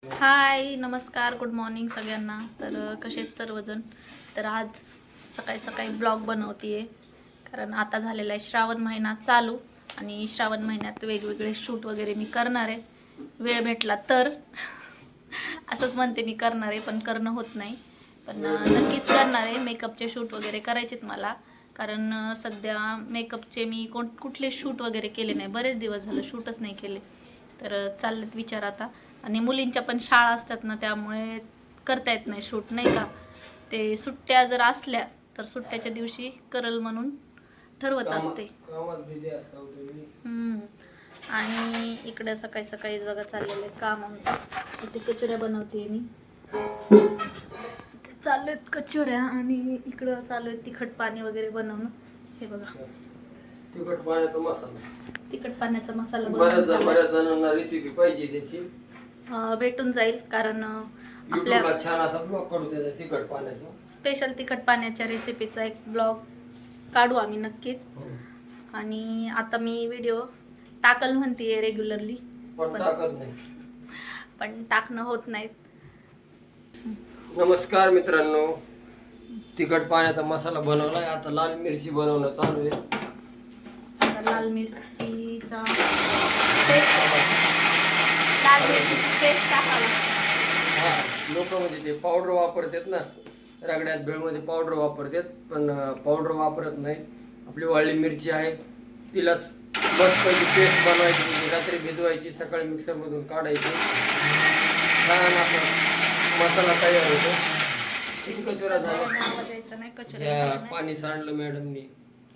हाय नमस्कार good morning सगळ्यांना. तर कसे आहेत सर्वजण. तर आज सकाळी सकाळी ब्लॉग बनवते आहे कारण आता झालेला आहे श्रावण महिना चालू आणि श्रावण महिन्यात वेगवेगळे शूट वगैरे मी करणार आहे. वेळ भेटला तर असंच म्हणते मी करणार आहे पण करणं होत नाही. पण नक्कीच करणार आहे. मेकअपचे शूट वगैरे करायचेत मला कारण सध्या मेकअपचे मी कुठले शूट वगैरे केले नाही. बरेच दिवस झालं शूटच नाही केले. तर चाललेत विचार आता. आणि मुलींच्या पण शाळा असतात ना त्यामुळे करता येत नाही शूट नाही का. ते सुट्ट्या जर असल्या तर सुट्ट्याच्या दिवशी करल म्हणून ठरवत असते. आणि इकडे सकाळी सकाळी बघा चाललेलं आहे काम आमचं. इथे कचोऱ्या बनवते मी. इथे चालू आहेत कचोऱ्या आणि इकडं चालू आहे तिखट पाणी वगैरे बनवणं. हे बघा तिखट पाण्याचा मसाला. तिखट पाण्याचा मसाला बऱ्याच जणांना रेसिपी पाहिजे त्याची भेटून जाईल कारण आपल्याला छान असा ब्लॉग काढू त्याचा तिखट पाण्याचा. स्पेशल तिखट पाण्याच्या रेसिपीचा एक ब्लॉग काढू आम्ही नक्कीच. आणि आता मी व्हिडिओ टाकल म्हणते रेग्युलरली पण टाकणं होत नाहीत. नमस्कार मित्रांनो, तिखट पाण्याचा मसाला बनवलाय. आता लाल मिरची बनवणं चालू आहे. आता लाल मिरचीचा पेस्ट टाकावा. लोक म्हणजे ते पावडर वापरतात ना, रगड्यात भेळमध्ये पावडर वापरतात पण पावडर वापरत नाही. आपली वाळली मिरची आहे तिलाच बस पहिली पेस्ट बनवायची, रात्री भिजवायची, सकाळी मिक्सर मधून काढायची. छान आपला मसाला तयार होतो. किती कचोऱ्या झाल्या? पाणी सांडलं मॅडमनी.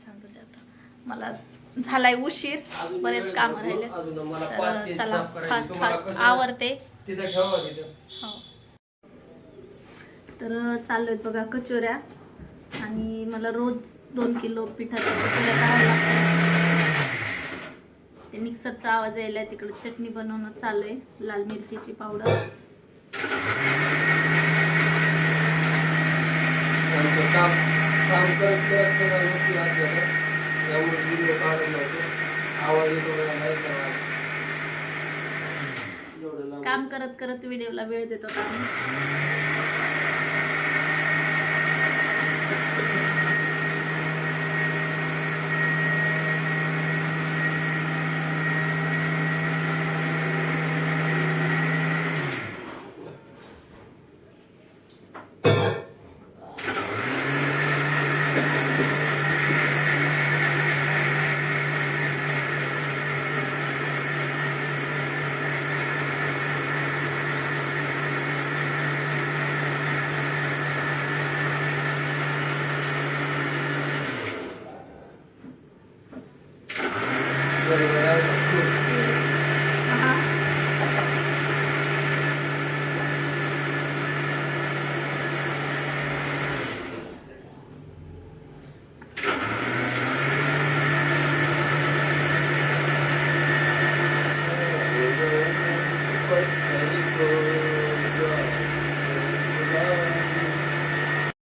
सांगू दे आता. मला झालाय उशीर, बरेच काम राहिले. तर चला फास्ट फास्ट आवरते. तिथं ठेवा तिथं. हो तर चालू आहेत बघा कचोऱ्या. आणि मला रोज 2 किलो पिठाच्या कचोऱ्या कराव्या लागतात. ते मिक्सरचा आवाज यायला तिकडे चटणी बनवणं चालू आहे. लाल मिरचीची पावडर. काम करत करत व्हिडिओला वेळ देतो आम्ही.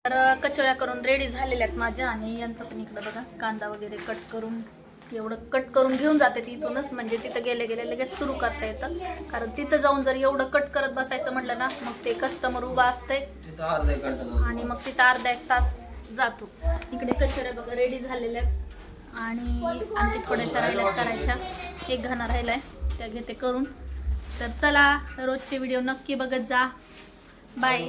तर कचोऱ्या करून रेडी झालेल्या आहेत माझ्या. आणि यांचं पण इकडं बघा कांदा वगैरे कट करून एवढं कट करून घेऊन जाते तिथूनच. म्हणजे तिथं गेले गेले लगेच सुरू करता येतं. कारण तिथं जाऊन जर एवढं कट करत बसायचं म्हटलं ना मग ते कस्टमर उभा असते आणि मग तिथं अर्धा एक तास जातो. इकडे कचोऱ्या बघा रेडी झालेल्या आहेत आणि आणखी थोड्याशा राहिल्यात करायच्या. एक घाणा राहिलाय त्या घेते करून. तर चला रोजचे व्हिडिओ नक्की बघत जा. बाय.